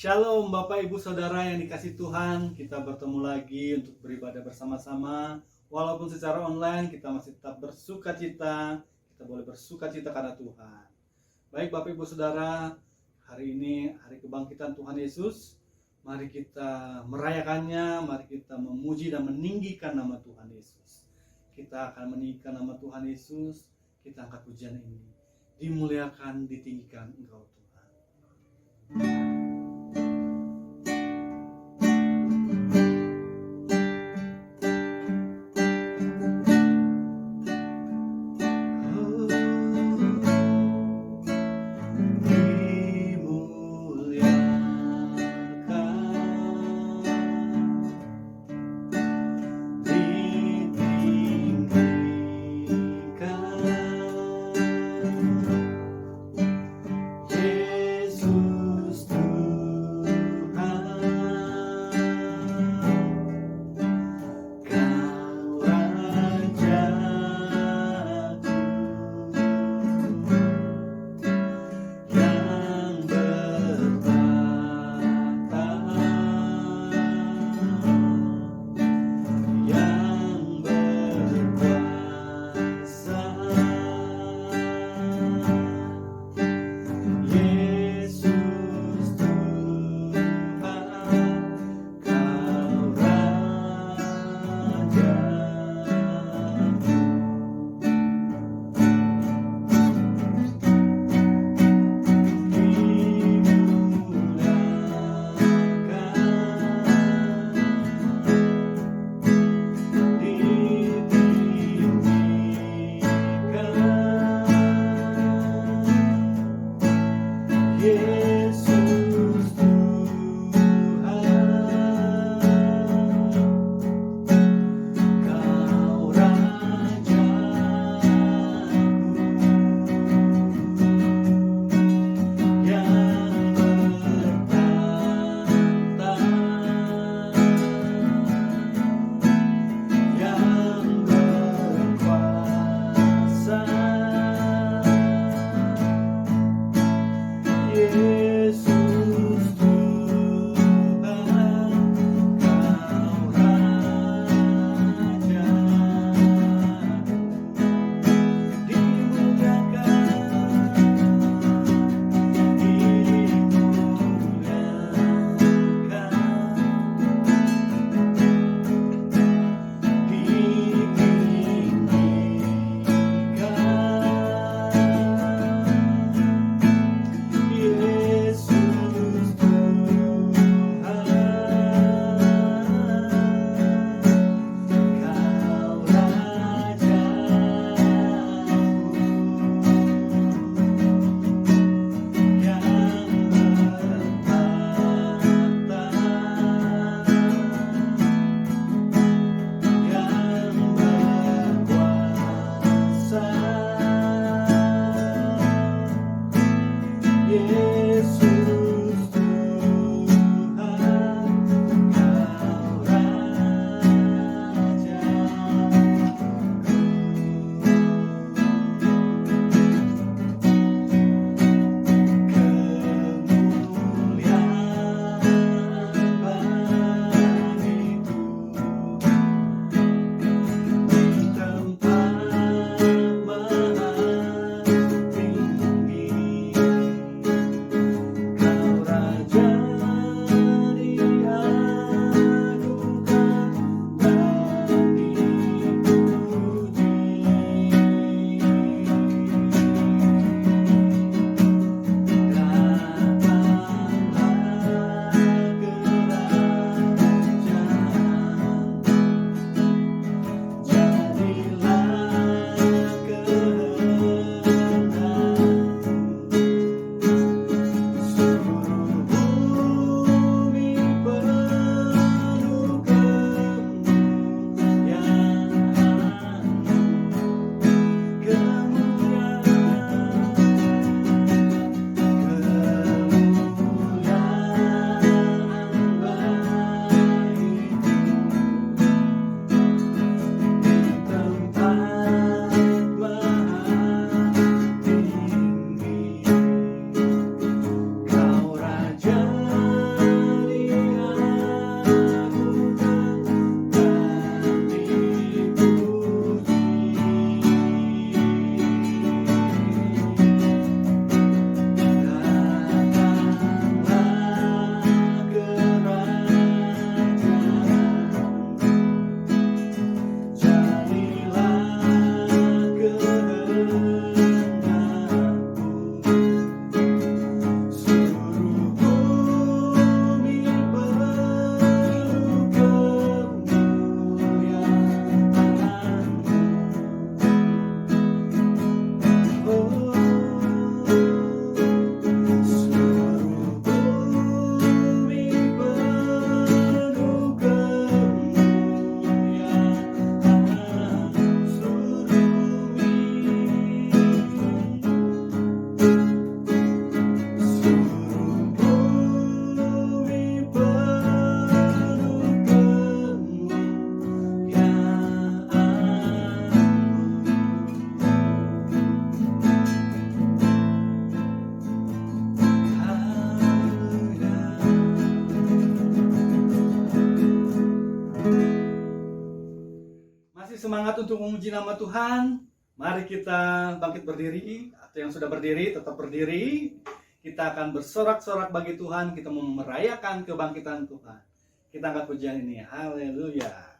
Shalom Bapak Ibu Saudara yang dikasih Tuhan. Kita bertemu lagi untuk beribadah bersama-sama. Walaupun secara online kita masih tetap bersuka cita. Kita boleh bersuka cita karena Tuhan. Baik Bapak Ibu Saudara, hari ini hari kebangkitan Tuhan Yesus. Mari kita merayakannya, mari kita memuji dan meninggikan nama Tuhan Yesus. Kita akan meninggikan nama Tuhan Yesus. Kita angkat pujian ini. Dimuliakan, ditinggikan Engkau Tuhan. Yesus semangat untuk memuji nama Tuhan. Mari kita bangkit berdiri, atau yang sudah berdiri tetap berdiri. Kita akan bersorak-sorak bagi Tuhan, kita mau merayakan kebangkitan Tuhan. Kita angkat pujian ini, haleluya.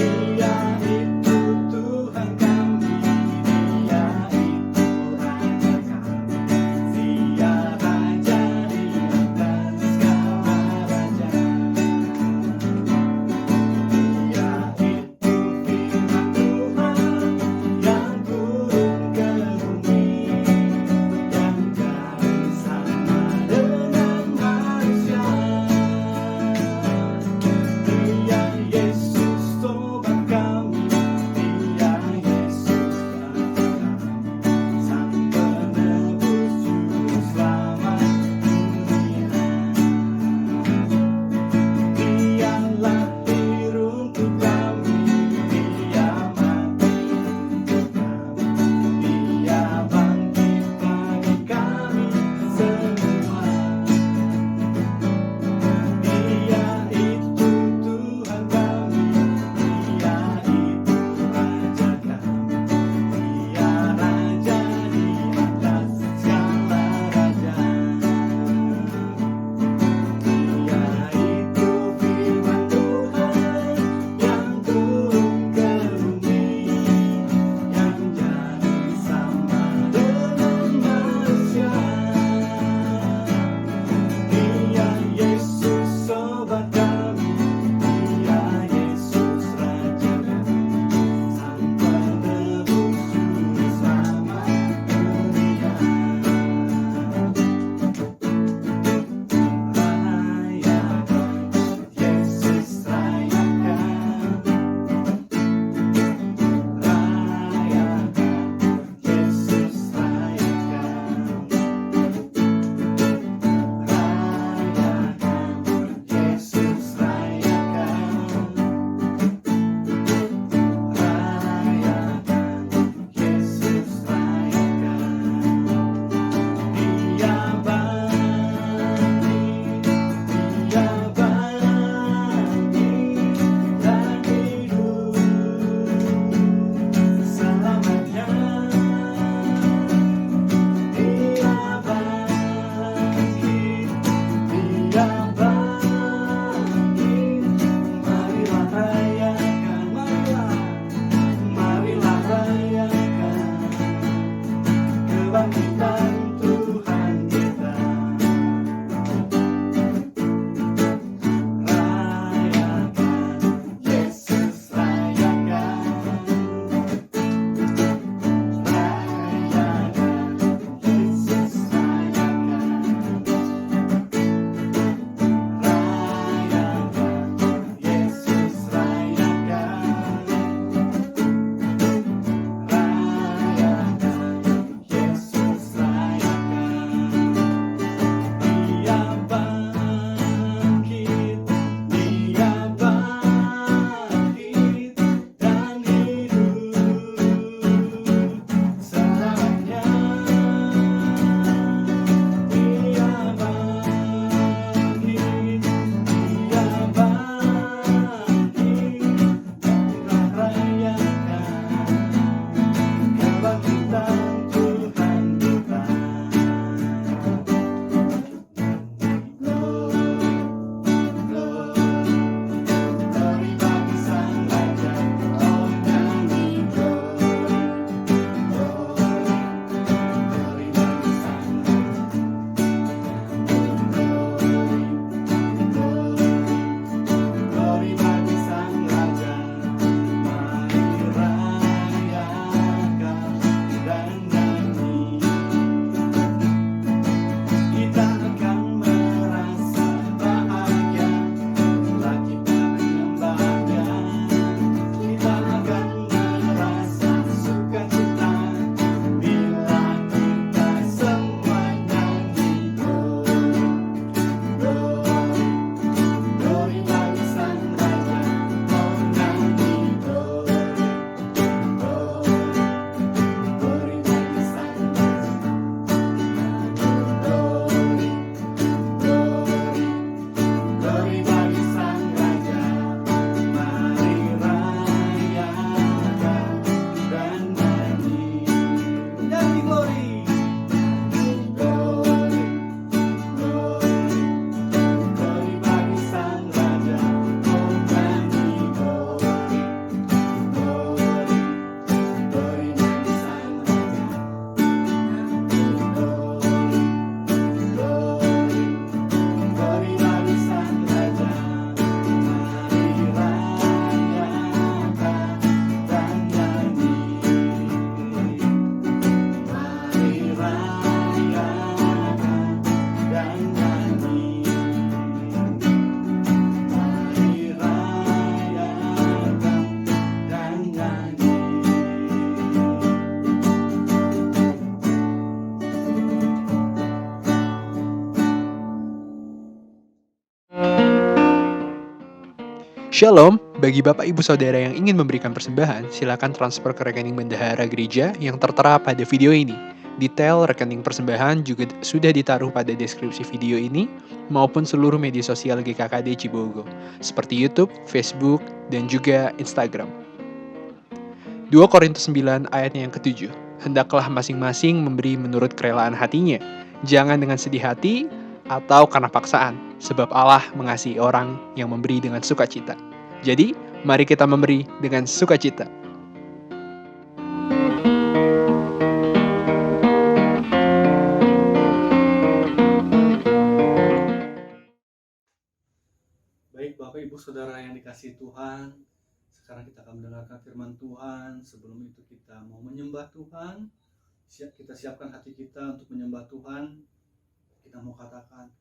Dia Shalom, bagi Bapak Ibu Saudara yang ingin memberikan persembahan, silakan transfer ke rekening bendahara gereja yang tertera pada video ini. Detail rekening persembahan juga sudah ditaruh pada deskripsi video ini maupun seluruh media sosial GKKD Cibogo, seperti YouTube, Facebook, dan juga Instagram. 2 Korintus 9 ayatnya yang ketujuh. Hendaklah masing-masing memberi menurut kerelaan hatinya, jangan dengan sedih hati atau karena paksaan, sebab Allah mengasihi orang yang memberi dengan sukacita. Jadi, mari kita memberi dengan sukacita. Baik Bapak Ibu Saudara yang dikasihi Tuhan, sekarang kita akan mendengarkan firman Tuhan. Sebelum itu kita mau menyembah Tuhan. Kita siapkan hati kita untuk menyembah Tuhan. Kita mau katakan,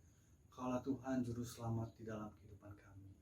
Kaulah Tuhan juru selamat di dalam kehidupan kami.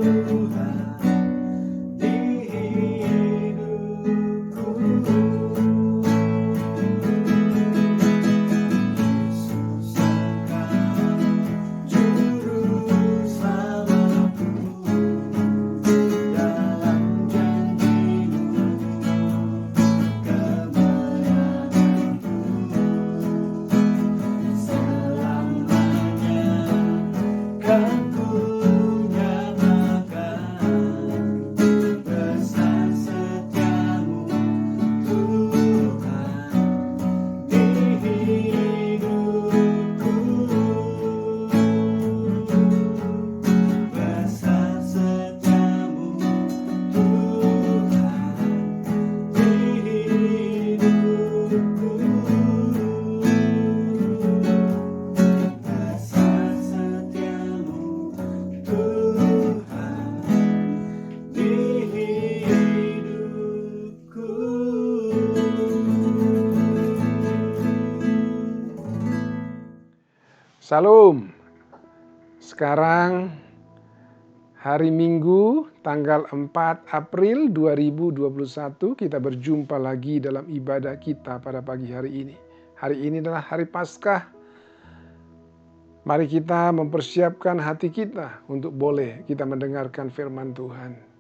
di hidupku. Yesus Engkau juru selamatku, dalam janji-Mu kemenanganku. Selamanya kan ku nyatakan besar setiamu Tuhan di hidupku. Besar setiamu Tuhan di hidupku. Besar setiamu Tuhan di hidupku. Salam. Sekarang hari Minggu tanggal 4 April 2021 kita berjumpa lagi dalam ibadah kita pada pagi hari ini. Hari ini adalah hari Paskah. Mari kita mempersiapkan hati kita untuk boleh kita mendengarkan firman Tuhan.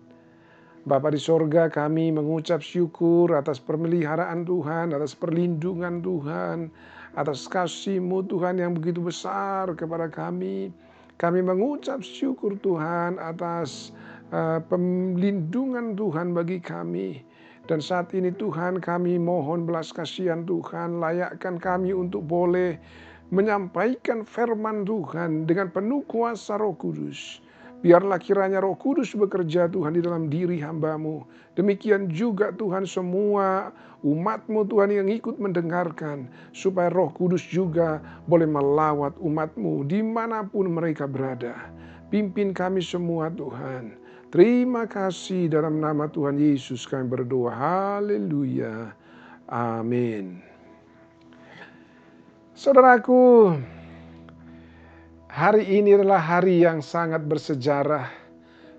Bapa di sorga, kami mengucap syukur atas pemeliharaan Tuhan, atas perlindungan Tuhan, atas kasih-Mu Tuhan yang begitu besar kepada kami. Kami mengucap syukur Tuhan atas pelindungan Tuhan bagi kami. Dan saat ini Tuhan, kami mohon belas kasihan Tuhan, layakkan kami untuk boleh menyampaikan firman Tuhan dengan penuh kuasa Roh Kudus. Biarlah kiranya Roh Kudus bekerja Tuhan di dalam diri hamba-Mu. Demikian juga Tuhan semua umat-Mu Tuhan yang ikut mendengarkan. Supaya Roh Kudus juga boleh melawat umat-Mu dimanapun mereka berada. Pimpin kami semua Tuhan. Terima kasih dalam nama Tuhan Yesus kami berdoa. Haleluya. Amin. Saudaraku, hari ini adalah hari yang sangat bersejarah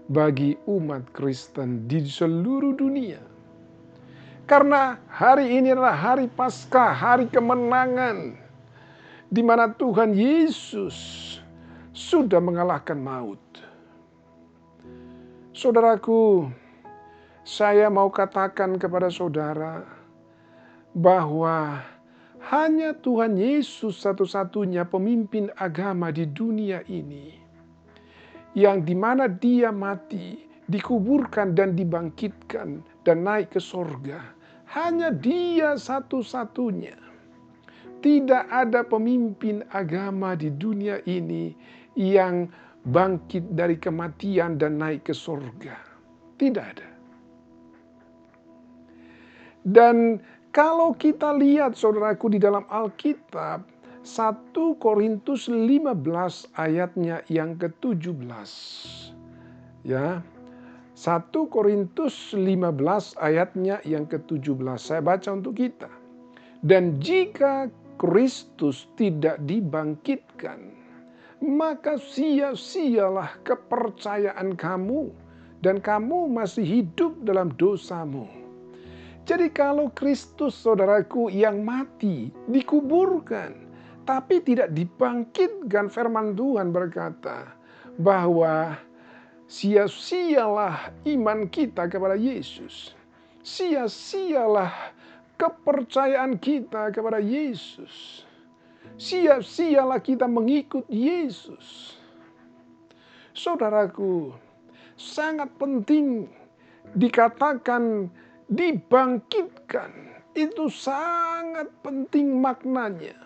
bagi umat Kristen di seluruh dunia. Karena hari ini adalah hari Paskah, hari kemenangan, di mana Tuhan Yesus sudah mengalahkan maut. Saudaraku, saya mau katakan kepada saudara bahwa hanya Tuhan Yesus satu-satunya pemimpin agama di dunia ini, yang dimana Dia mati, dikuburkan dan dibangkitkan dan naik ke sorga. Hanya Dia satu-satunya. Tidak ada pemimpin agama di dunia ini yang bangkit dari kematian dan naik ke sorga. Tidak ada. Dan kalau kita lihat saudaraku di dalam Alkitab, 1 Korintus 15 ayatnya yang ke-17. Ya. 1 Korintus 15 ayatnya yang ke-17. Saya baca untuk kita. Dan jika Kristus tidak dibangkitkan, maka sia-sialah kepercayaan kamu dan kamu masih hidup dalam dosamu. Jadi kalau Kristus saudaraku yang mati, dikuburkan, tapi tidak dibangkitkan, firman Tuhan berkata bahwa sia-sialah iman kita kepada Yesus. Sia-sialah kepercayaan kita kepada Yesus. Sia-sialah kita mengikut Yesus. Saudaraku, sangat penting dikatakan dibangkitkan. Itu sangat penting maknanya.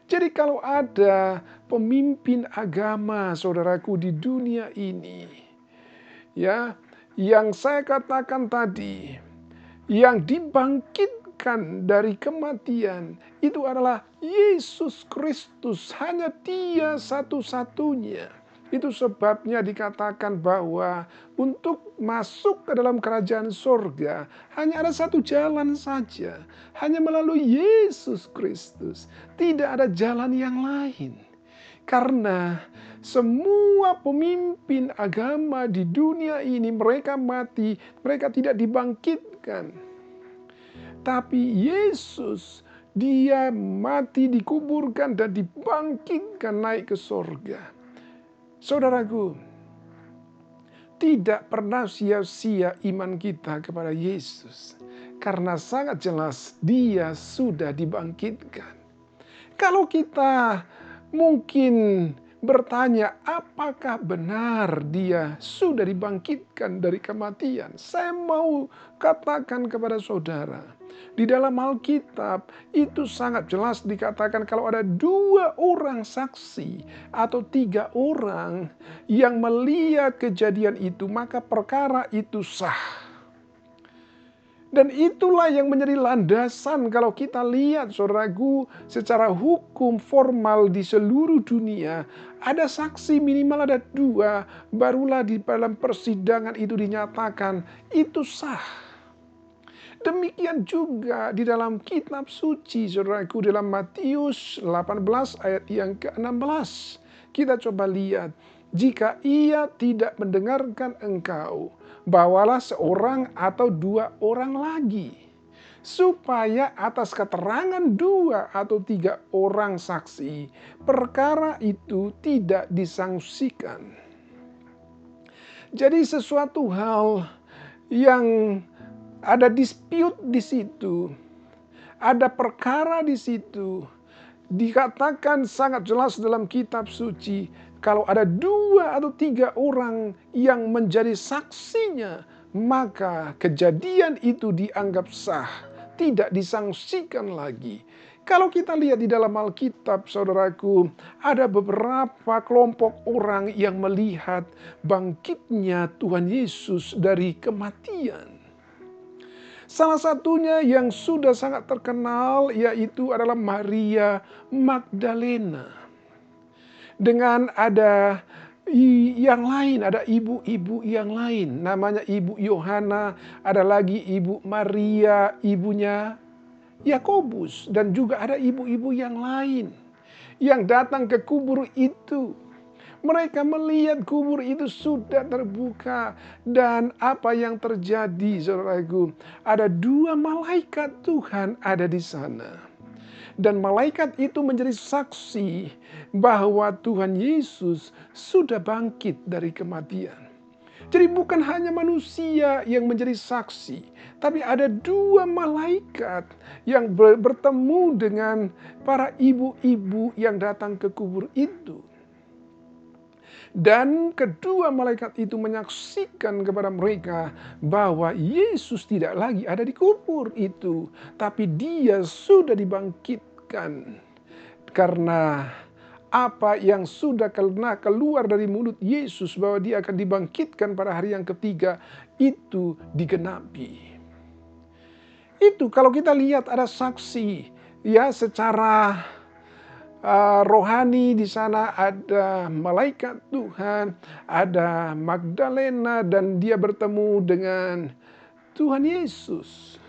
Jadi kalau ada pemimpin agama saudaraku di dunia ini, ya, yang saya katakan tadi, yang dibangkitkan dari kematian itu adalah Yesus Kristus, hanya Dia satu-satunya. Itu sebabnya dikatakan bahwa untuk masuk ke dalam kerajaan sorga hanya ada satu jalan saja. Hanya melalui Yesus Kristus. Tidak ada jalan yang lain. Karena semua pemimpin agama di dunia ini mereka mati, mereka tidak dibangkitkan. Tapi Yesus, dia mati, dikuburkan dan dibangkitkan naik ke sorga. Saudaraku, tidak pernah sia-sia iman kita kepada Yesus. Karena sangat jelas dia sudah dibangkitkan. Kalau kita mungkin bertanya, apakah benar dia sudah dibangkitkan dari kematian? Saya mau katakan kepada saudara, di dalam Alkitab itu sangat jelas dikatakan kalau ada 2 orang saksi atau 3 orang yang melihat kejadian itu, maka perkara itu sah. Dan itulah yang menjadi landasan kalau kita lihat, saudaraku, secara hukum formal di seluruh dunia, ada saksi minimal ada 2, barulah di dalam persidangan itu dinyatakan itu sah. Demikian juga di dalam kitab suci, saudaraku, dalam Matius 18 ayat yang ke-16. Kita coba lihat, jika ia tidak mendengarkan engkau, bawalah seorang atau 2 orang lagi, supaya atas keterangan 2 atau 3 orang saksi, perkara itu tidak disangsikan. Jadi sesuatu hal yang ada dispute di situ, ada perkara di situ, dikatakan sangat jelas dalam kitab suci, kalau ada 2 atau 3 orang yang menjadi saksinya, maka kejadian itu dianggap sah, tidak disangsikan lagi. Kalau kita lihat di dalam Alkitab, saudaraku, ada beberapa kelompok orang yang melihat bangkitnya Tuhan Yesus dari kematian. Salah satunya yang sudah sangat terkenal yaitu adalah Maria Magdalena. Dengan ada yang lain, ada ibu-ibu yang lain. Namanya Ibu Yohana, ada lagi Ibu Maria, ibunya Yakobus. Dan juga ada ibu-ibu yang lain yang datang ke kubur itu. Mereka melihat kubur itu sudah terbuka. Dan apa yang terjadi, saudaraku? Ada 2 malaikat Tuhan ada di sana. Dan malaikat itu menjadi saksi bahwa Tuhan Yesus sudah bangkit dari kematian. Jadi bukan hanya manusia yang menjadi saksi, tapi ada 2 malaikat yang bertemu dengan para ibu-ibu yang datang ke kubur itu. Dan kedua malaikat itu menyaksikan kepada mereka bahwa Yesus tidak lagi ada di kubur itu, tapi dia sudah dibangkitkan. Karena apa yang sudah keluar dari mulut Yesus bahwa dia akan dibangkitkan pada hari yang ketiga itu digenapi. Itu kalau kita lihat ada saksi ya secara rohani, di sana ada malaikat Tuhan, ada Magdalena dan dia bertemu dengan Tuhan Yesus.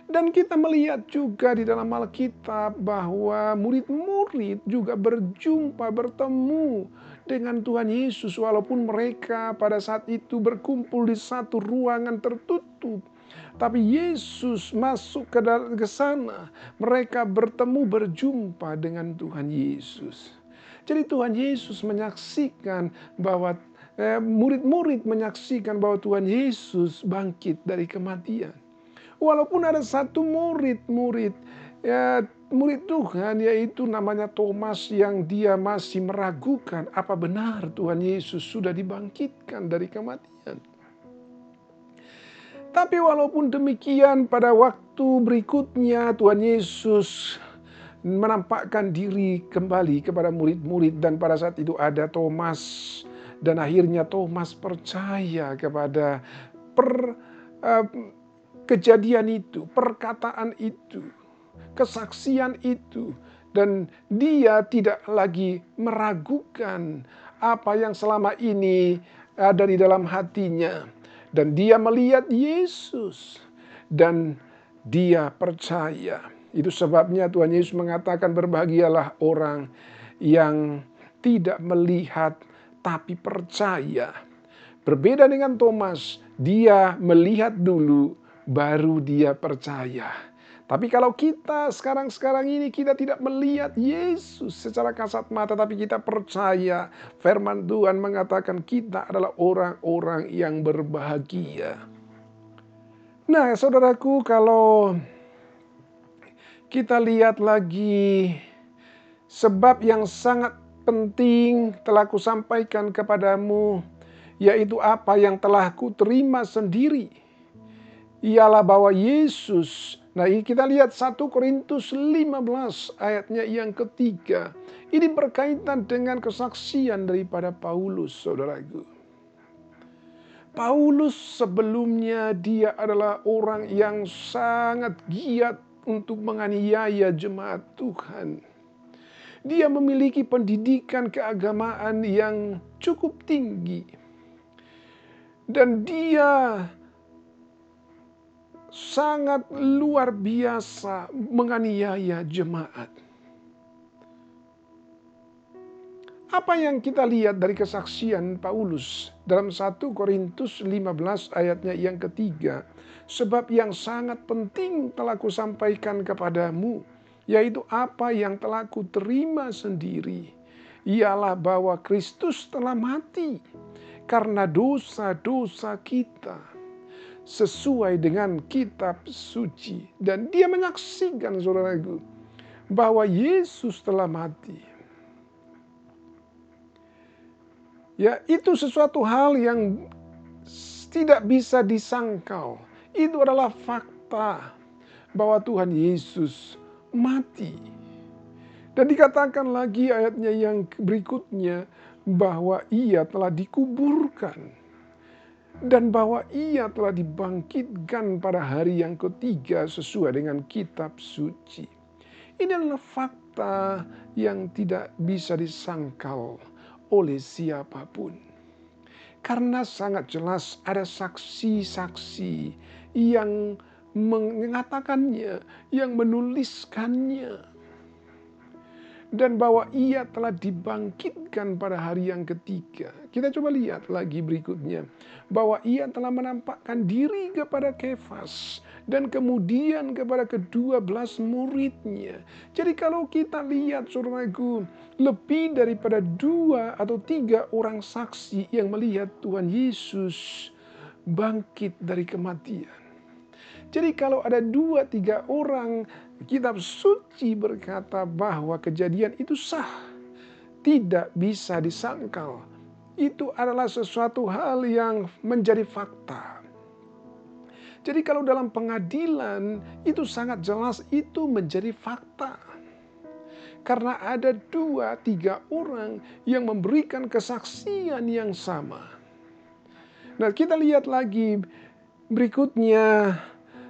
Dan kita melihat juga di dalam Alkitab bahwa murid-murid juga bertemu dengan Tuhan Yesus walaupun mereka pada saat itu berkumpul di satu ruangan tertutup. Tapi Yesus masuk ke sana, mereka berjumpa dengan Tuhan Yesus. Jadi Tuhan Yesus menyaksikan bahwa murid-murid menyaksikan bahwa Tuhan Yesus bangkit dari kematian. Walaupun ada satu murid Tuhan yaitu namanya Thomas yang dia masih meragukan apa benar Tuhan Yesus sudah dibangkitkan dari kematian. Tapi walaupun demikian pada waktu berikutnya Tuhan Yesus menampakkan diri kembali kepada murid-murid dan pada saat itu ada Thomas dan akhirnya Thomas percaya kepada kejadian itu, perkataan itu, kesaksian itu. Dan dia tidak lagi meragukan apa yang selama ini ada di dalam hatinya. Dan dia melihat Yesus. Dan dia percaya. Itu sebabnya Tuhan Yesus mengatakan berbahagialah orang yang tidak melihat tapi percaya. Berbeda dengan Thomas, dia melihat dulu baru dia percaya. Tapi kalau kita sekarang ini kita tidak melihat Yesus secara kasat mata, tapi kita percaya firman Tuhan mengatakan kita adalah orang-orang yang berbahagia. Nah, saudaraku, kalau kita lihat lagi sebab yang sangat penting telah kusampaikan kepadamu, yaitu apa yang telah kuterima sendiri, ialah bahwa Yesus. Nah, ini kita lihat 1 Korintus 15 ayatnya yang ketiga. Ini berkaitan dengan kesaksian daripada Paulus, saudaraku. Paulus sebelumnya dia adalah orang yang sangat giat untuk menganiaya jemaat Tuhan. Dia memiliki pendidikan keagamaan yang cukup tinggi. Dan dia sangat luar biasa menganiaya jemaat. Apa yang kita lihat dari kesaksian Paulus dalam 1 Korintus 15 ayatnya yang ketiga. Sebab yang sangat penting telah kusampaikan kepadamu, yaitu apa yang telah kuterima sendiri, ialah bahwa Kristus telah mati karena dosa-dosa kita, sesuai dengan kitab suci. Dan dia menyaksikan, saudaraku, bahwa Yesus telah mati. Ya, itu sesuatu hal yang tidak bisa disangkal. Itu adalah fakta bahwa Tuhan Yesus mati. Dan dikatakan lagi ayatnya yang berikutnya bahwa ia telah dikuburkan. Dan bahwa ia telah dibangkitkan pada hari yang ketiga sesuai dengan kitab suci. Ini adalah fakta yang tidak bisa disangkal oleh siapapun. Karena sangat jelas ada saksi-saksi yang mengatakannya, yang menuliskannya. Dan bahwa ia telah dibangkitkan pada hari yang ketiga. Kita coba lihat lagi berikutnya. Bahwa ia telah menampakkan diri kepada Kefas. Dan kemudian kepada ke-12 muridnya. Jadi kalau kita lihat, saudaraku, lebih daripada 2 atau 3 orang saksi yang melihat Tuhan Yesus bangkit dari kematian. Jadi kalau ada 2-3 orang, kitab suci berkata bahwa kejadian itu sah. Tidak bisa disangkal. Itu adalah sesuatu hal yang menjadi fakta. Jadi kalau dalam pengadilan itu sangat jelas itu menjadi fakta. Karena ada 2-3 orang yang memberikan kesaksian yang sama. Nah, kita lihat lagi berikutnya.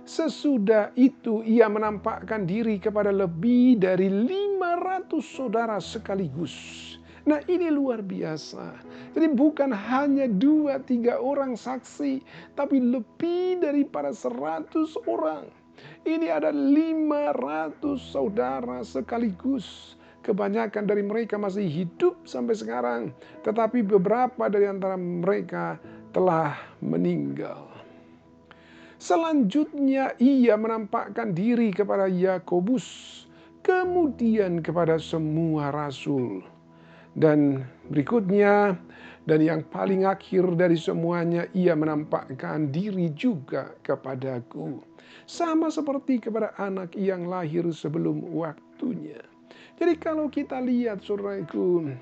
Sesudah itu ia menampakkan diri kepada lebih dari 500 saudara sekaligus. Nah, ini luar biasa. Jadi bukan hanya 2-3 orang saksi, tapi lebih daripada 100 orang. Ini ada 500 saudara sekaligus. Kebanyakan dari mereka masih hidup sampai sekarang, tetapi beberapa dari antara mereka telah meninggal. Selanjutnya ia menampakkan diri kepada Yakobus, kemudian kepada semua rasul. Dan berikutnya, dan yang paling akhir dari semuanya, ia menampakkan diri juga kepadaku. Sama seperti kepada anak yang lahir sebelum waktunya. Jadi kalau kita lihat, saudaraku,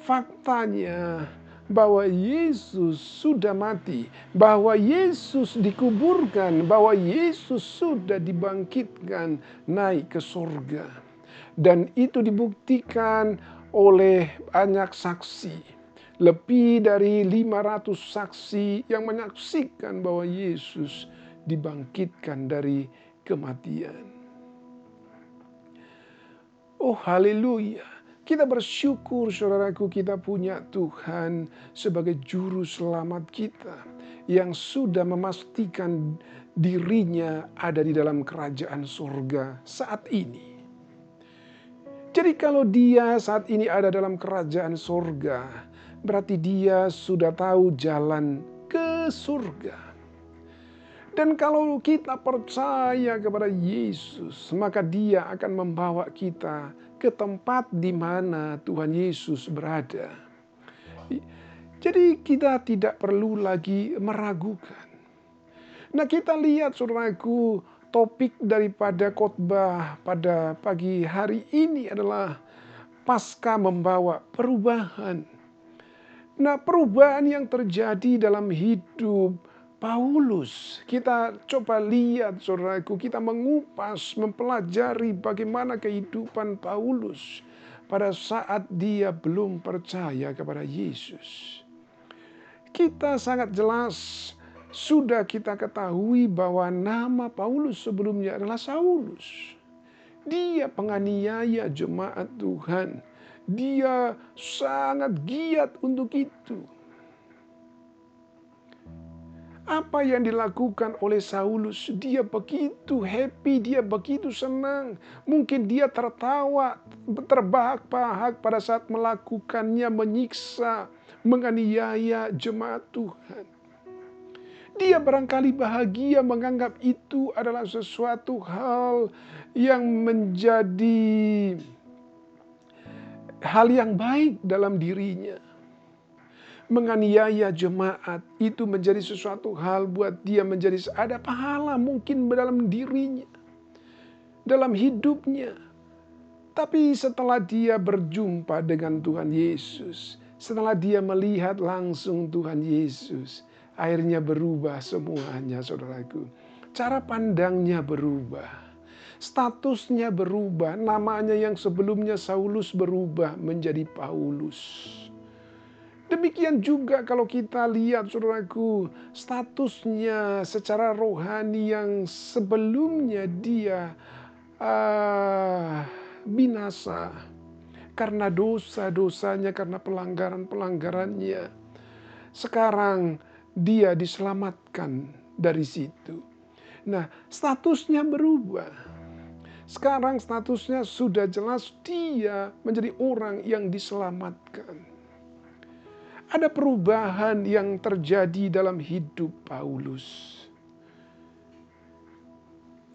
faktanya bahwa Yesus sudah mati, bahwa Yesus dikuburkan, bahwa Yesus sudah dibangkitkan naik ke surga. Dan itu dibuktikan oleh banyak saksi. Lebih dari 500 saksi yang menyaksikan bahwa Yesus dibangkitkan dari kematian. Oh, haleluya. Kita bersyukur, saudaraku, kita punya Tuhan sebagai juru selamat kita yang sudah memastikan dirinya ada di dalam kerajaan surga saat ini. Jadi kalau dia saat ini ada dalam kerajaan surga, berarti dia sudah tahu jalan ke surga. Dan kalau kita percaya kepada Yesus, maka dia akan membawa kita ke tempat di mana Tuhan Yesus berada. Jadi kita tidak perlu lagi meragukan. Nah, kita lihat saudaraku, topik daripada khotbah pada pagi hari ini adalah Paskah membawa perubahan. Nah, perubahan yang terjadi dalam hidup Paulus. Kita coba lihat saudaraku, kita mengupas, mempelajari bagaimana kehidupan Paulus pada saat dia belum percaya kepada Yesus. Kita sangat jelas sudah kita ketahui bahwa nama Paulus sebelumnya adalah Saulus. Dia penganiaya jemaat Tuhan. Dia sangat giat untuk itu. Apa yang dilakukan oleh Saulus, dia begitu happy, dia begitu senang. Mungkin dia tertawa, terbahak-bahak pada saat melakukannya, menyiksa, menganiaya jemaat Tuhan. Dia barangkali bahagia menganggap itu adalah sesuatu hal yang menjadi hal yang baik dalam dirinya. Menganiaya jemaat itu menjadi sesuatu hal buat dia menjadi ada pahala mungkin dalam dirinya, dalam hidupnya. Tapi setelah dia berjumpa dengan Tuhan Yesus, setelah dia melihat langsung Tuhan Yesus, akhirnya berubah semuanya saudaraku. Cara pandangnya berubah. Statusnya berubah. Namanya yang sebelumnya Saulus berubah menjadi Paulus. Demikian juga kalau kita lihat saudaraku, statusnya secara rohani yang sebelumnya dia binasa karena dosa-dosanya, karena pelanggaran-pelanggarannya. Sekarang dia diselamatkan dari situ. Nah, statusnya berubah. Sekarang statusnya sudah jelas dia menjadi orang yang diselamatkan. Ada perubahan yang terjadi dalam hidup Paulus.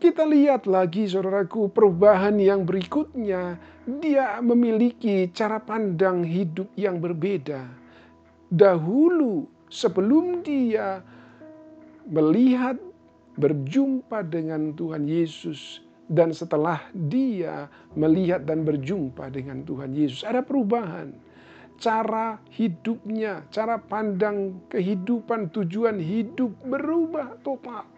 Kita lihat lagi saudaraku, perubahan yang berikutnya, dia memiliki cara pandang hidup yang berbeda. Dahulu sebelum dia melihat, berjumpa dengan Tuhan Yesus, dan setelah dia melihat dan berjumpa dengan Tuhan Yesus, ada perubahan. Cara hidupnya, cara pandang kehidupan, tujuan hidup berubah total.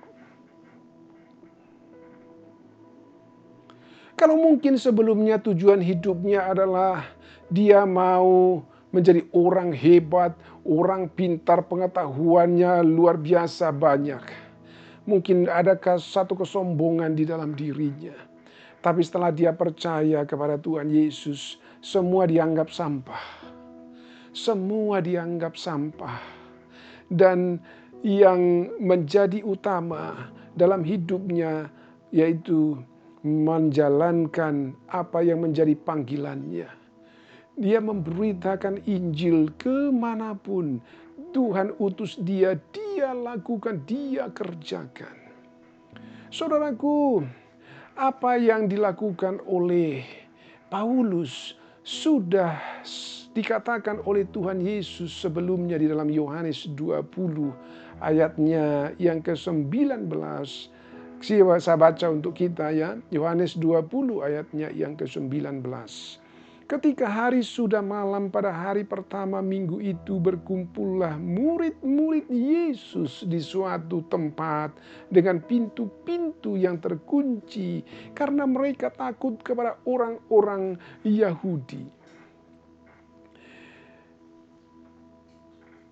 Kalau mungkin sebelumnya tujuan hidupnya adalah dia mau menjadi orang hebat, orang pintar, pengetahuannya luar biasa banyak. Mungkin ada satu kesombongan di dalam dirinya. Tapi setelah dia percaya kepada Tuhan Yesus, semua dianggap sampah. Semua dianggap sampah. Dan yang menjadi utama dalam hidupnya yaitu menjalankan apa yang menjadi panggilannya. Dia memberitakan Injil kemanapun Tuhan utus dia, dia lakukan, dia kerjakan. Saudaraku, apa yang dilakukan oleh Paulus sudah dikatakan oleh Tuhan Yesus sebelumnya di dalam Yohanes 20 ayatnya yang ke-19. Saya baca untuk kita ya, Yohanes 20 ayatnya yang ke-19. Ketika hari sudah malam pada hari pertama minggu itu, berkumpullah murid-murid Yesus di suatu tempat dengan pintu-pintu yang terkunci karena mereka takut kepada orang-orang Yahudi.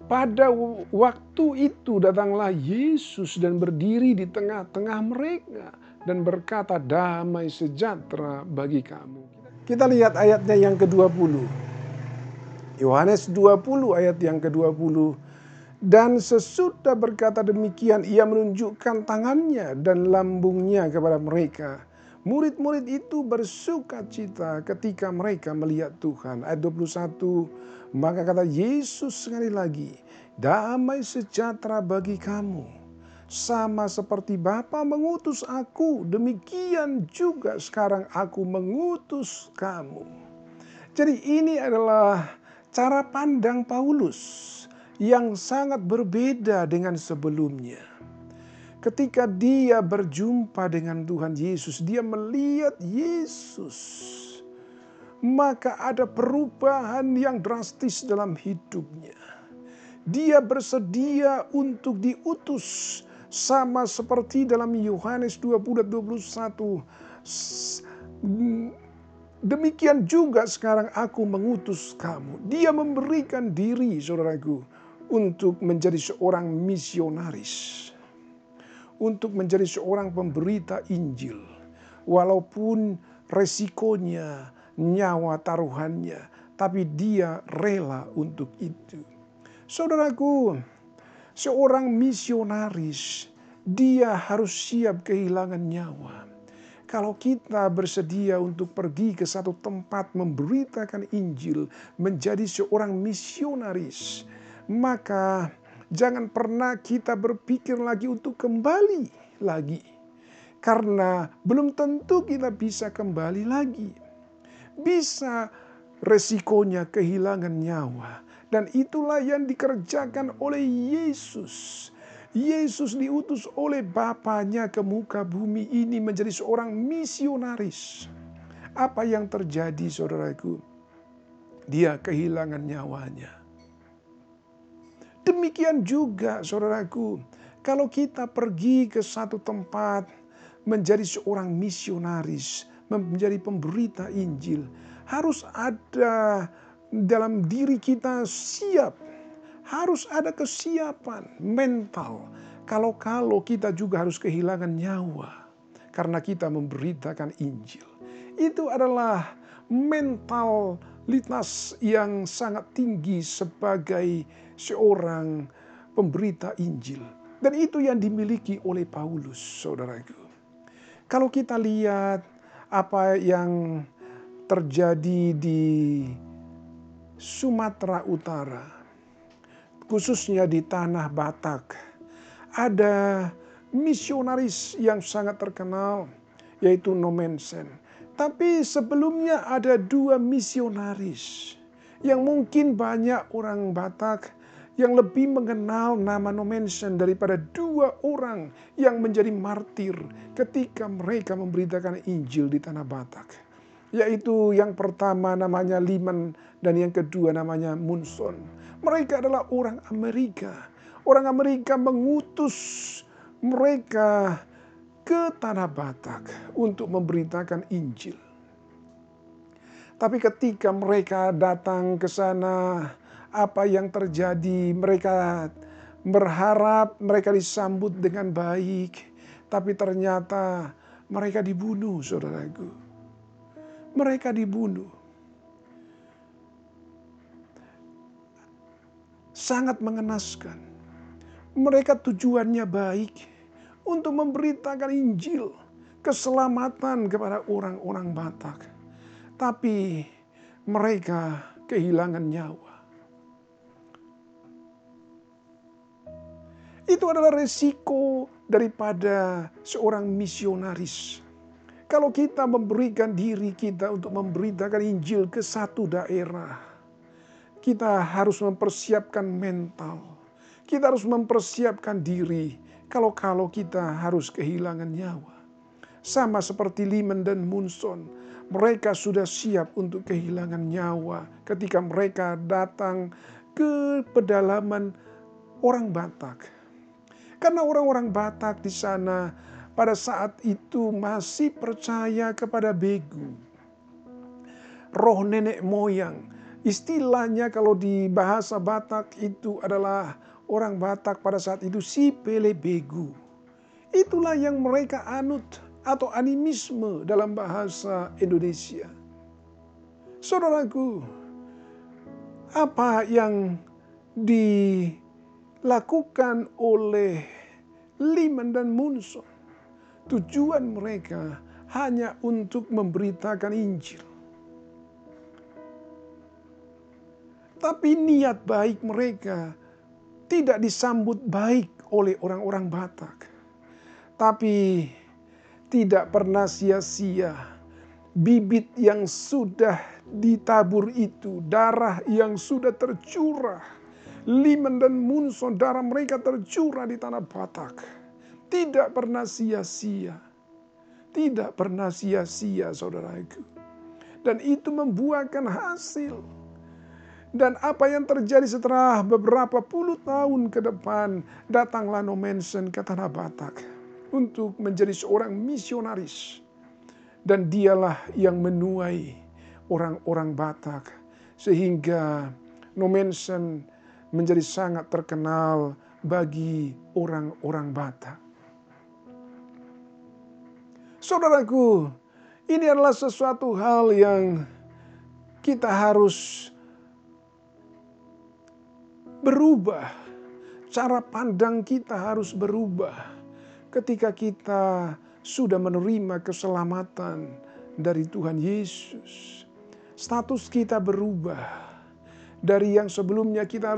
Pada waktu itu datanglah Yesus dan berdiri di tengah-tengah mereka dan berkata, damai sejahtera bagi kamu. Kita lihat ayatnya yang ke-20. Yohanes 20 ayat yang ke-20. Dan sesudah berkata demikian, ia menunjukkan tangannya dan lambungnya kepada mereka. Murid-murid itu bersukacita ketika mereka melihat Tuhan. Ayat 21, maka kata Yesus sekali lagi, damai sejahtera bagi kamu. Sama seperti Bapa mengutus aku, demikian juga sekarang aku mengutus kamu. Jadi ini adalah cara pandang Paulus yang sangat berbeda dengan sebelumnya. Ketika dia berjumpa dengan Tuhan Yesus, dia melihat Yesus, maka ada perubahan yang drastis dalam hidupnya. Dia bersedia untuk diutus, sama seperti dalam Yohanes 20:21. Demikian juga sekarang aku mengutus kamu. Dia memberikan diri, saudaraku, untuk menjadi seorang misionaris. Untuk menjadi seorang pemberita Injil. Walaupun resikonya, nyawa taruhannya, tapi dia rela untuk itu. Saudaraku, seorang misionaris, dia harus siap kehilangan nyawa. Kalau kita bersedia untuk pergi ke satu tempat memberitakan Injil, menjadi seorang misionaris, maka jangan pernah kita berpikir lagi untuk kembali lagi. Karena belum tentu kita bisa kembali lagi. Bisa resikonya kehilangan nyawa. Dan itulah yang dikerjakan oleh Yesus. Yesus diutus oleh Bapanya ke muka bumi ini menjadi seorang misionaris. Apa yang terjadi, saudaraku? Dia kehilangan nyawanya. Demikian juga, saudaraku, kalau kita pergi ke satu tempat menjadi seorang misionaris, menjadi pemberita Injil, harus ada dalam diri kita siap. Harus ada kesiapan mental. Kalau kita juga harus kehilangan nyawa karena kita memberitakan Injil. Itu adalah mentalitas yang sangat tinggi sebagai seorang pemberita Injil. Dan itu yang dimiliki oleh Paulus, saudaraku. Kalau kita lihat apa yang terjadi di Sumatera Utara, khususnya di tanah Batak, ada misionaris yang sangat terkenal, yaitu Nommensen. Tapi sebelumnya ada 2 misionaris yang mungkin banyak orang Batak yang lebih mengenal nama Nommensen daripada 2 orang yang menjadi martir ketika mereka memberitakan Injil di tanah Batak. Yaitu yang pertama namanya Liman dan yang kedua namanya Munson. Mereka adalah orang Amerika. Orang Amerika mengutus mereka ke tanah Batak untuk memberitakan Injil. Tapi ketika mereka datang ke sana, apa yang terjadi? Mereka berharap mereka disambut dengan baik. Tapi ternyata mereka dibunuh, saudaraku. Mereka dibunuh. Sangat mengenaskan. Mereka tujuannya baik untuk memberitakan Injil, keselamatan kepada orang-orang Batak. Tapi mereka kehilangan nyawa. Itu adalah resiko daripada seorang misionaris. Kalau kita memberikan diri kita untuk memberitakan Injil ke satu daerah, kita harus mempersiapkan mental. Kita harus mempersiapkan diri kalau kita harus kehilangan nyawa. Sama seperti Liman dan Munson, mereka sudah siap untuk kehilangan nyawa ketika mereka datang ke pedalaman orang Batak. Karena orang-orang Batak di sana pada saat itu masih percaya kepada begu. Roh nenek moyang. Istilahnya kalau di bahasa Batak itu adalah orang Batak pada saat itu si pele begu. Itulah yang mereka anut atau animisme dalam bahasa Indonesia. Saudaraku, apa yang dilakukan oleh Liman dan Munson, tujuan mereka hanya untuk memberitakan Injil. Tapi niat baik mereka tidak disambut baik oleh orang-orang Batak. Tapi tidak pernah sia-sia bibit yang sudah ditabur itu, darah yang sudah tercurah, Liman dan Munson, darah mereka tercurah di tanah Batak. Tidak pernah sia-sia. Tidak pernah sia-sia, saudaraku. Dan itu membuahkan hasil. Dan apa yang terjadi setelah beberapa puluh tahun ke depan, datanglah Nommensen ke tanah Batak untuk menjadi seorang misionaris. Dan dialah yang menuai orang-orang Batak, sehingga Nommensen menjadi sangat terkenal bagi orang-orang Batak. Saudaraku, ini adalah sesuatu hal yang kita harus berubah. Cara pandang kita harus berubah ketika kita sudah menerima keselamatan dari Tuhan Yesus. Status kita berubah. Dari yang sebelumnya kita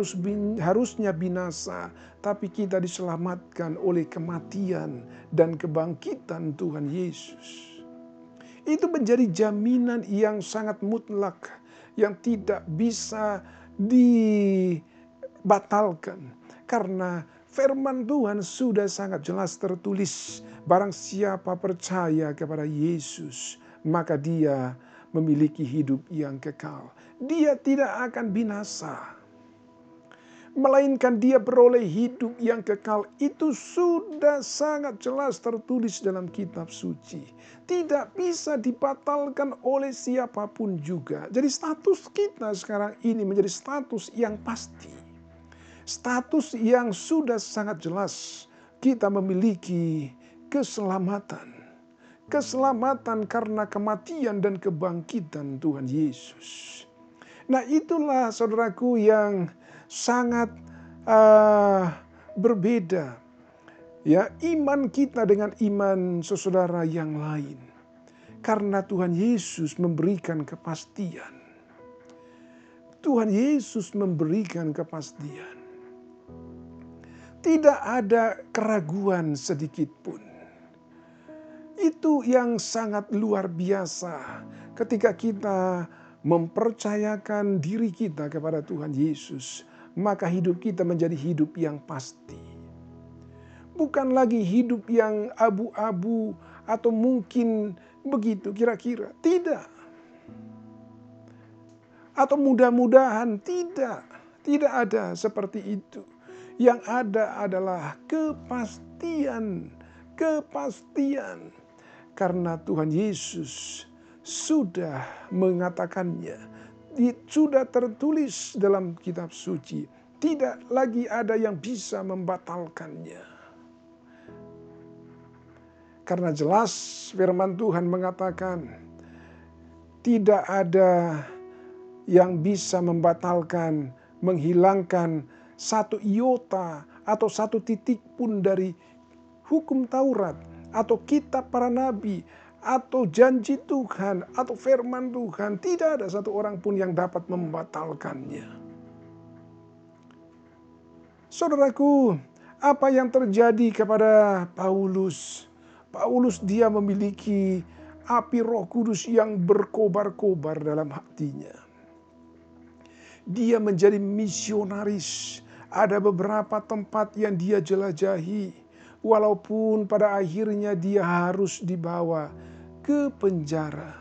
harusnya binasa, tapi kita diselamatkan oleh kematian dan kebangkitan Tuhan Yesus. Itu menjadi jaminan yang sangat mutlak, yang tidak bisa dibatalkan. Karena firman Tuhan sudah sangat jelas tertulis, barang siapa percaya kepada Yesus, maka dia memiliki hidup yang kekal. Dia tidak akan binasa, melainkan dia beroleh hidup yang kekal. Itu sudah sangat jelas tertulis dalam kitab suci. Tidak bisa dibatalkan oleh siapapun juga. Jadi status kita sekarang ini menjadi status yang pasti. Status yang sudah sangat jelas. Kita memiliki keselamatan. Keselamatan karena kematian dan kebangkitan Tuhan Yesus. Nah, itulah saudaraku yang sangat berbeda. Ya, iman kita dengan iman saudara yang lain. Karena Tuhan Yesus memberikan kepastian. Tuhan Yesus memberikan kepastian. Tidak ada keraguan sedikit pun. Itu yang sangat luar biasa ketika kita mempercayakan diri kita kepada Tuhan Yesus, maka hidup kita menjadi hidup yang pasti. Bukan lagi hidup yang abu-abu atau mungkin begitu kira-kira. Tidak. Atau mudah-mudahan tidak. Tidak ada seperti itu. Yang ada adalah kepastian. Kepastian. Karena Tuhan Yesus sudah mengatakannya. Sudah tertulis dalam kitab suci. Tidak lagi ada yang bisa membatalkannya. Karena jelas firman Tuhan mengatakan, tidak ada yang bisa membatalkan, menghilangkan satu iota atau satu titik pun dari hukum Taurat atau kitab para nabi atau janji Tuhan atau firman Tuhan. Tidak ada satu orang pun yang dapat membatalkannya. Saudaraku, apa yang terjadi kepada Paulus? Paulus dia memiliki api Roh Kudus yang berkobar-kobar dalam hatinya. Dia menjadi misionaris. Ada beberapa tempat yang dia jelajahi. Walaupun pada akhirnya dia harus dibawa ke penjara.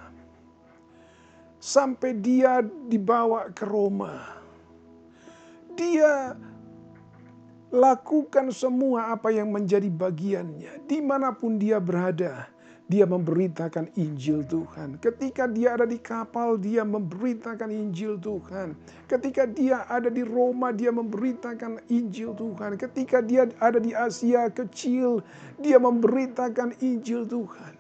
Sampai dia dibawa ke Roma. Dia lakukan semua apa yang menjadi bagiannya. Dimanapun dia berada, dia memberitakan Injil Tuhan. Ketika dia ada di kapal, dia memberitakan Injil Tuhan. Ketika dia ada di Roma, dia memberitakan Injil Tuhan. Ketika dia ada di Asia kecil, dia memberitakan Injil Tuhan.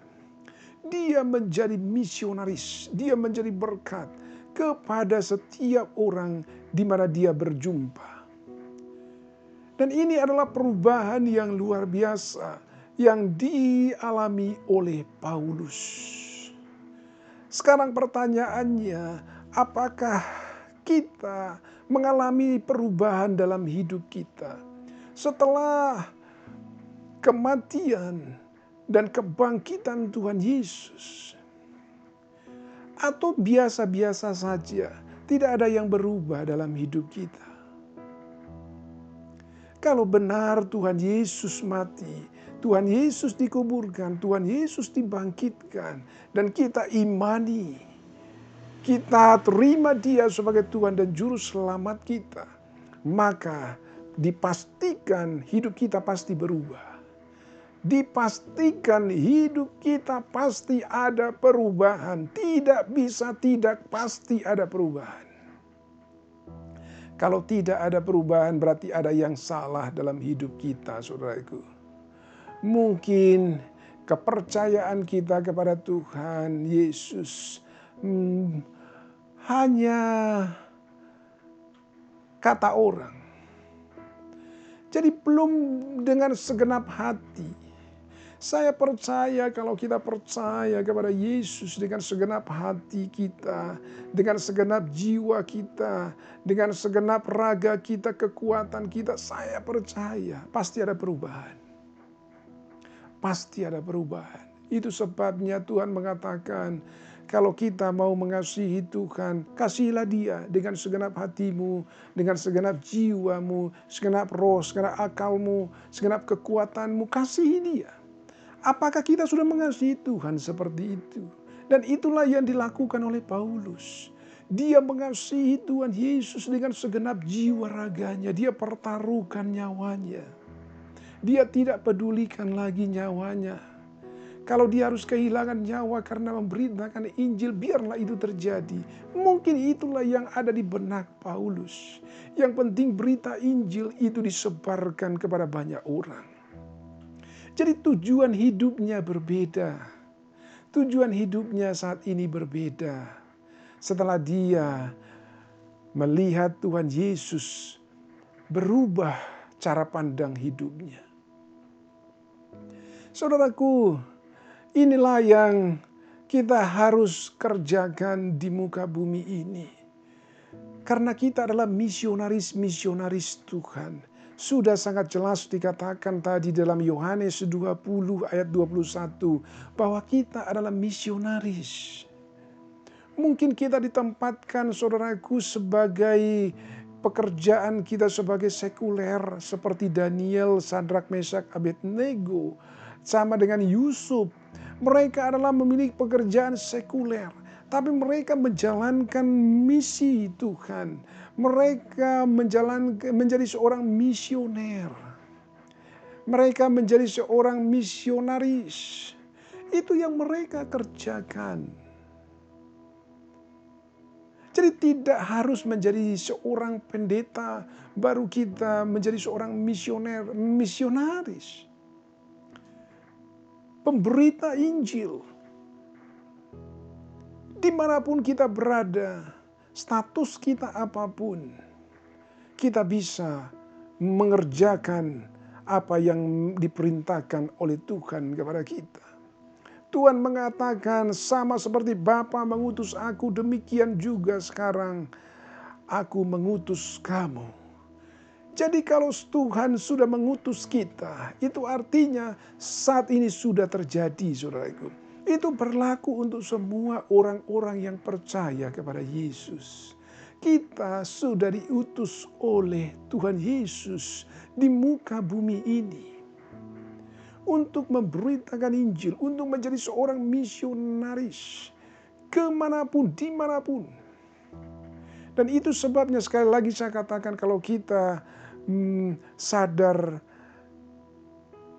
Dia menjadi misionaris, dia menjadi berkat kepada setiap orang di mana dia berjumpa. Dan ini adalah perubahan yang luar biasa yang dialami oleh Paulus. Sekarang pertanyaannya, apakah kita mengalami perubahan dalam hidup kita setelah kematian dan kebangkitan Tuhan Yesus? Atau biasa-biasa saja, tidak ada yang berubah dalam hidup kita? Kalau benar Tuhan Yesus mati, Tuhan Yesus dikuburkan, Tuhan Yesus dibangkitkan, dan kita imani, kita terima Dia sebagai Tuhan dan Juru Selamat kita, maka dipastikan hidup kita pasti berubah. Dipastikan hidup kita pasti ada perubahan. Tidak bisa tidak, pasti ada perubahan. Kalau tidak ada perubahan berarti ada yang salah dalam hidup kita, saudaraku. Mungkin kepercayaan kita kepada Tuhan Yesus hanya kata orang. Jadi belum dengan segenap hati. Saya percaya kalau kita percaya kepada Yesus dengan segenap hati kita, dengan segenap jiwa kita, dengan segenap raga kita, kekuatan kita, saya percaya pasti ada perubahan. Pasti ada perubahan. Itu sebabnya Tuhan mengatakan, kalau kita mau mengasihi Tuhan, kasihilah Dia dengan segenap hatimu, dengan segenap jiwamu, segenap roh, segenap akalmu, segenap kekuatanmu, kasihi Dia. Apakah kita sudah mengasihi Tuhan seperti itu? Dan itulah yang dilakukan oleh Paulus. Dia mengasihi Tuhan Yesus dengan segenap jiwa raganya. Dia pertaruhkan nyawanya. Dia tidak pedulikan lagi nyawanya. Kalau dia harus kehilangan nyawa karena memberitakan Injil, biarlah itu terjadi. Mungkin itulah yang ada di benak Paulus. Yang penting berita Injil itu disebarkan kepada banyak orang. Jadi tujuan hidupnya berbeda. Tujuan hidupnya saat ini berbeda. Setelah dia melihat Tuhan Yesus berubah cara pandang hidupnya. Saudaraku, inilah yang kita harus kerjakan di muka bumi ini. Karena kita adalah misionaris-misionaris Tuhan. Sudah sangat jelas dikatakan tadi dalam Yohanes 20 ayat 21 bahwa kita adalah misionaris. Mungkin kita ditempatkan, saudaraku, sebagai pekerjaan kita sebagai sekuler seperti Daniel, Sadrak, Mesak, Abednego, sama dengan Yusuf. Mereka adalah memiliki pekerjaan sekuler, tapi mereka menjalankan misi Tuhan. Mereka menjadi seorang misioner. Mereka menjadi seorang misionaris. Itu yang mereka kerjakan. Jadi tidak harus menjadi seorang pendeta baru kita menjadi seorang misionaris. Pemberita Injil. Dimanapun kita berada, status kita apapun, kita bisa mengerjakan apa yang diperintahkan oleh Tuhan kepada kita. Tuhan mengatakan, sama seperti Bapa mengutus aku, demikian juga sekarang aku mengutus kamu. Jadi kalau Tuhan sudah mengutus kita, itu artinya saat ini sudah terjadi, saudaraku. Itu berlaku untuk semua orang-orang yang percaya kepada Yesus. Kita sudah diutus oleh Tuhan Yesus di muka bumi ini. Untuk memberitakan Injil, untuk menjadi seorang misionaris. Kemanapun, dimanapun. Dan itu sebabnya sekali lagi saya katakan kalau kita sadar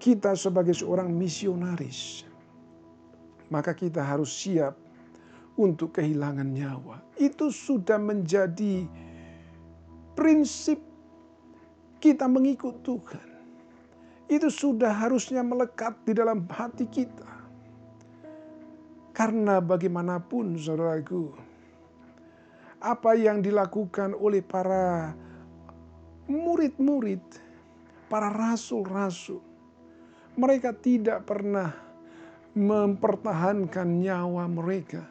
kita sebagai seorang misionaris, maka kita harus siap untuk kehilangan nyawa. Itu sudah menjadi prinsip kita mengikut Tuhan. Itu sudah harusnya melekat di dalam hati kita. Karena bagaimanapun, saudaraku, apa yang dilakukan oleh para murid-murid, para rasul-rasul, Mereka tidak pernah mempertahankan nyawa mereka,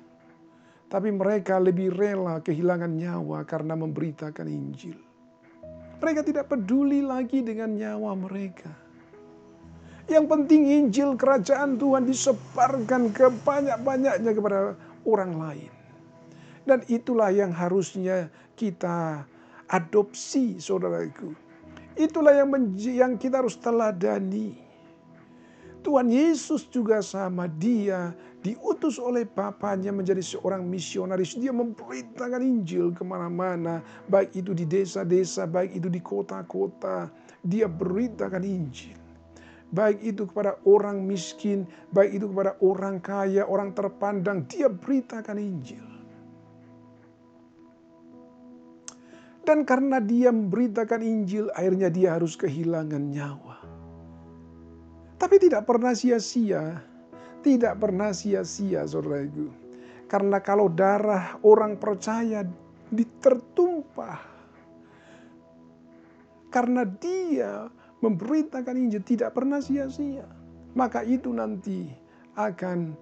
tapi mereka lebih rela kehilangan nyawa karena memberitakan Injil. Mereka tidak peduli lagi dengan nyawa mereka. Yang penting Injil kerajaan Tuhan disebarkan kebanyak-banyaknya kepada orang lain. Dan itulah yang harusnya kita adopsi, saudaraku. Itulah yang kita harus teladani. Tuhan Yesus juga sama, dia diutus oleh Bapanya menjadi seorang misionaris. Dia memberitakan Injil kemana-mana, baik itu di desa-desa, baik itu di kota-kota. Dia beritakan Injil. Baik itu kepada orang miskin, baik itu kepada orang kaya, orang terpandang, dia beritakan Injil. Dan karena dia memberitakan Injil, akhirnya dia harus kehilangan nyawa. Tapi tidak pernah sia-sia. Tidak pernah sia-sia, saudaraku. Karena kalau darah orang percaya tertumpah, karena dia memberitakan Injil, tidak pernah sia-sia. Maka itu nanti akan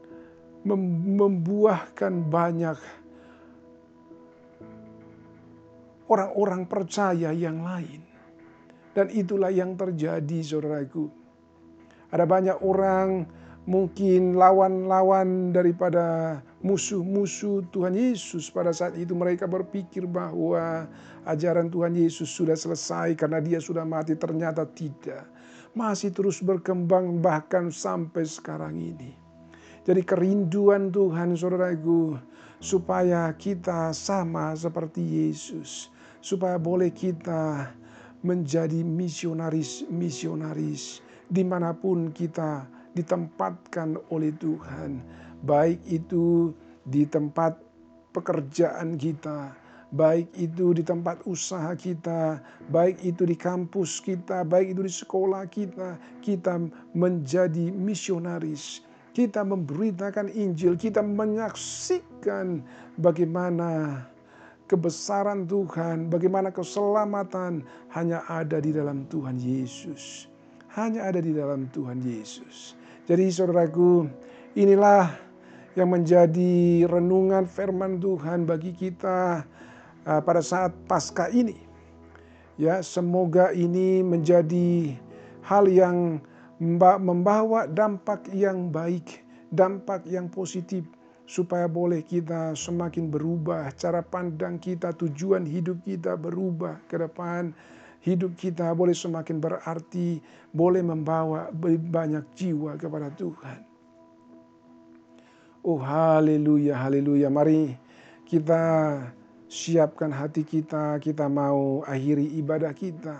membuahkan banyak orang-orang percaya yang lain. Dan itulah yang terjadi, saudaraku. Ada banyak orang, mungkin lawan-lawan daripada musuh-musuh Tuhan Yesus. Pada saat itu mereka berpikir bahwa ajaran Tuhan Yesus sudah selesai karena dia sudah mati. Ternyata tidak. Masih terus berkembang bahkan sampai sekarang ini. Jadi kerinduan Tuhan, saudaraku, supaya kita sama seperti Yesus. Supaya boleh kita menjadi misionaris dimanapun kita ditempatkan oleh Tuhan. Baik itu di tempat pekerjaan kita, baik itu di tempat usaha kita, baik itu di kampus kita, baik itu di sekolah kita. Kita menjadi misionaris. Kita memberitakan Injil, kita menyaksikan bagaimana kebesaran Tuhan, bagaimana keselamatan hanya ada di dalam Tuhan Yesus. Hanya ada di dalam Tuhan Yesus. Jadi saudaraku, inilah yang menjadi renungan firman Tuhan bagi kita pada saat Paskah ini. Ya, semoga ini menjadi hal yang membawa dampak yang baik, dampak yang positif, supaya boleh kita semakin berubah, cara pandang kita, tujuan hidup kita berubah ke depan. Hidup kita boleh semakin berarti, boleh membawa banyak jiwa kepada Tuhan. Oh haleluya, haleluya. Mari kita siapkan hati kita, kita mau akhiri ibadah kita.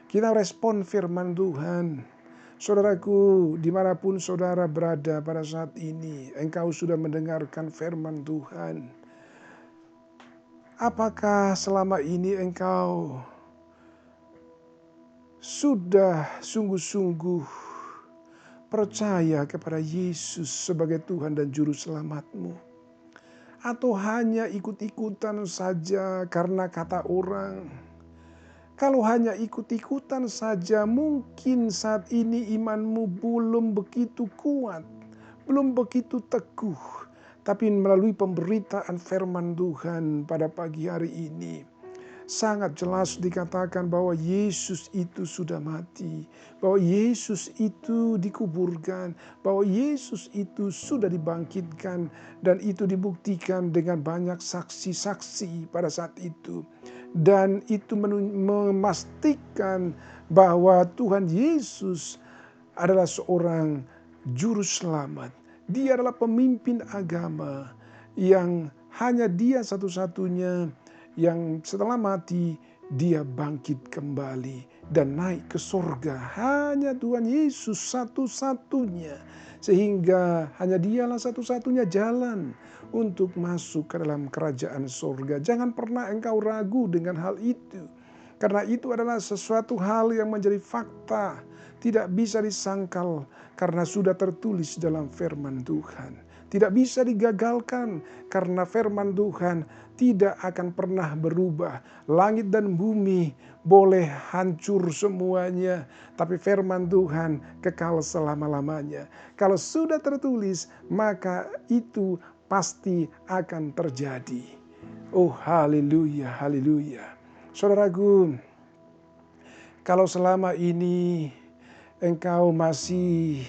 Kita respon firman Tuhan. Saudaraku, dimanapun saudara berada pada saat ini, engkau sudah mendengarkan firman Tuhan. Apakah selama ini engkau sudah sungguh-sungguh percaya kepada Yesus sebagai Tuhan dan Juru Selamatmu? Atau hanya ikut-ikutan saja karena kata orang? Kalau hanya ikut-ikutan saja, mungkin saat ini imanmu belum begitu kuat, belum begitu teguh. Tapi melalui pemberitaan firman Tuhan pada pagi hari ini, sangat jelas dikatakan bahwa Yesus itu sudah mati, bahwa Yesus itu dikuburkan, bahwa Yesus itu sudah dibangkitkan, dan itu dibuktikan dengan banyak saksi-saksi pada saat itu. Dan itu memastikan bahwa Tuhan Yesus adalah seorang juru selamat. Dia adalah pemimpin agama yang hanya dia satu-satunya yang setelah mati dia bangkit kembali dan naik ke sorga. Hanya Tuhan Yesus satu-satunya, sehingga hanya dialah satu-satunya jalan untuk masuk ke dalam kerajaan sorga. Jangan pernah engkau ragu dengan hal itu, karena itu adalah sesuatu hal yang menjadi fakta, tidak bisa disangkal karena sudah tertulis dalam firman Tuhan. tidak bisa digagalkan karena firman Tuhan tidak akan pernah berubah. Langit dan bumi boleh hancur semuanya, tapi firman Tuhan kekal selama-lamanya. Kalau sudah tertulis, maka itu pasti akan terjadi. Oh haleluya, haleluya. Saudaraku, kalau selama ini engkau masih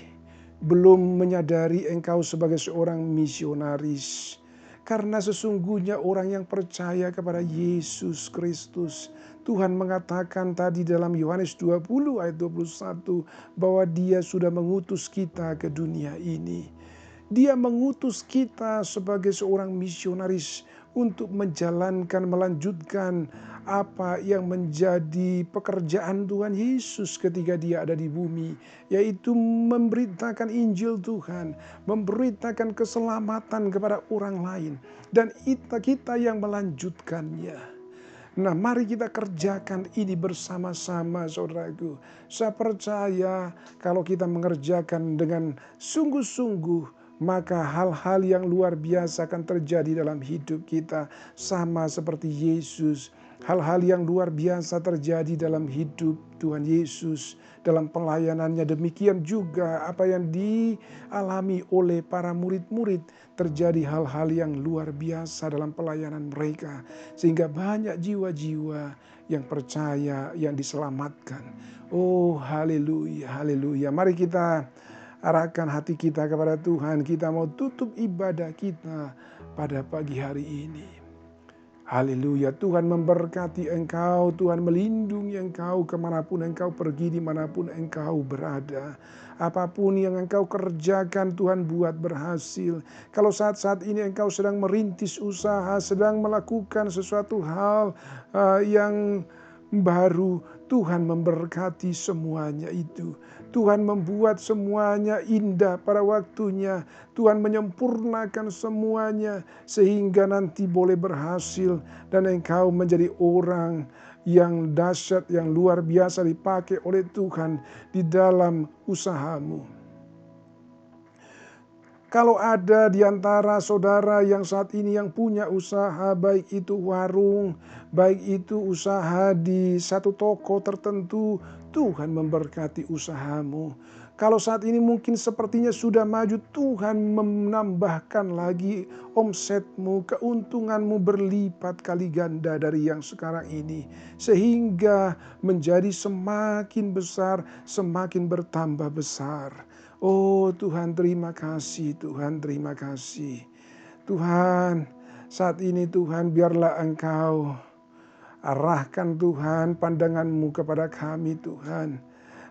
belum menyadari engkau sebagai seorang misionaris, karena sesungguhnya orang yang percaya kepada Yesus Kristus, Tuhan mengatakan tadi dalam Yohanes 20 ayat 21 bahwa Dia sudah mengutus kita ke dunia ini. Dia mengutus kita sebagai seorang misionaris untuk menjalankan, melanjutkan apa yang menjadi pekerjaan Tuhan Yesus ketika Dia ada di bumi, yaitu memberitakan Injil Tuhan, memberitakan keselamatan kepada orang lain, dan kita yang melanjutkannya. Nah, mari kita kerjakan ini bersama-sama, saudaraku. Saya percaya kalau kita mengerjakan dengan sungguh-sungguh, maka hal-hal yang luar biasa akan terjadi dalam hidup kita. Sama seperti Yesus, hal-hal yang luar biasa terjadi dalam hidup Tuhan Yesus, dalam pelayanannya. Demikian juga apa yang dialami oleh para murid-murid, terjadi hal-hal yang luar biasa dalam pelayanan mereka, sehingga banyak jiwa-jiwa yang percaya, yang diselamatkan. Oh haleluya, haleluya. Mari kita arahkan hati kita kepada Tuhan. Kita mau tutup ibadah kita pada pagi hari ini. Haleluya. Tuhan memberkati engkau, Tuhan melindungi engkau kemanapun engkau pergi, dimanapun engkau berada. Apapun yang engkau kerjakan, Tuhan buat berhasil. Kalau saat-saat ini engkau sedang merintis usaha, sedang melakukan sesuatu hal yang baru, Tuhan memberkati semuanya itu. Tuhan membuat semuanya indah pada waktunya. Tuhan menyempurnakan semuanya sehingga nanti boleh berhasil dan engkau menjadi orang yang dahsyat, yang luar biasa dipakai oleh Tuhan di dalam usahamu. Kalau ada di antara saudara yang saat ini yang punya usaha, baik itu warung, baik itu usaha di satu toko tertentu, Tuhan memberkati usahamu. Kalau saat ini mungkin sepertinya sudah maju, Tuhan menambahkan lagi omsetmu, keuntunganmu berlipat kali ganda dari yang sekarang ini. Sehingga menjadi semakin besar, semakin bertambah besar. Oh Tuhan, terima kasih, Tuhan terima kasih. Tuhan, saat ini Tuhan biarlah Engkau arahkan Tuhan pandanganmu kepada kami Tuhan.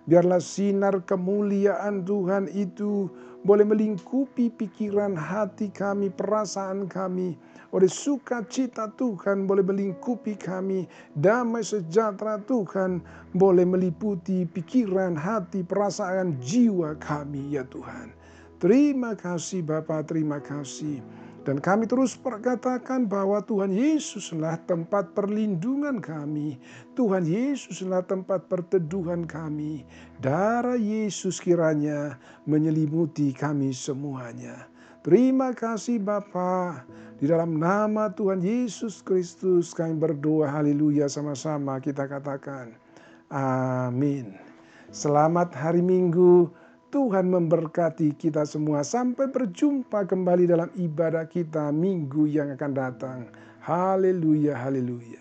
Biarlah sinar kemuliaan Tuhan itu boleh melingkupi pikiran hati kami, perasaan kami. Oleh sukacita Tuhan boleh melingkupi kami. Damai sejahtera Tuhan boleh meliputi pikiran, hati, perasaan, jiwa kami ya Tuhan. Terima kasih Bapa, terima kasih. Dan kami terus perkatakan bahwa Tuhan Yesuslah tempat perlindungan kami. Tuhan Yesuslah tempat perteduhan kami. Darah Yesus kiranya menyelimuti kami semuanya. Terima kasih Bapa. Di dalam nama Tuhan Yesus Kristus kami berdoa, haleluya, sama-sama kita katakan. Amin. Selamat hari Minggu. Tuhan memberkati kita semua. Sampai berjumpa kembali dalam ibadah kita minggu yang akan datang. Haleluya, haleluya.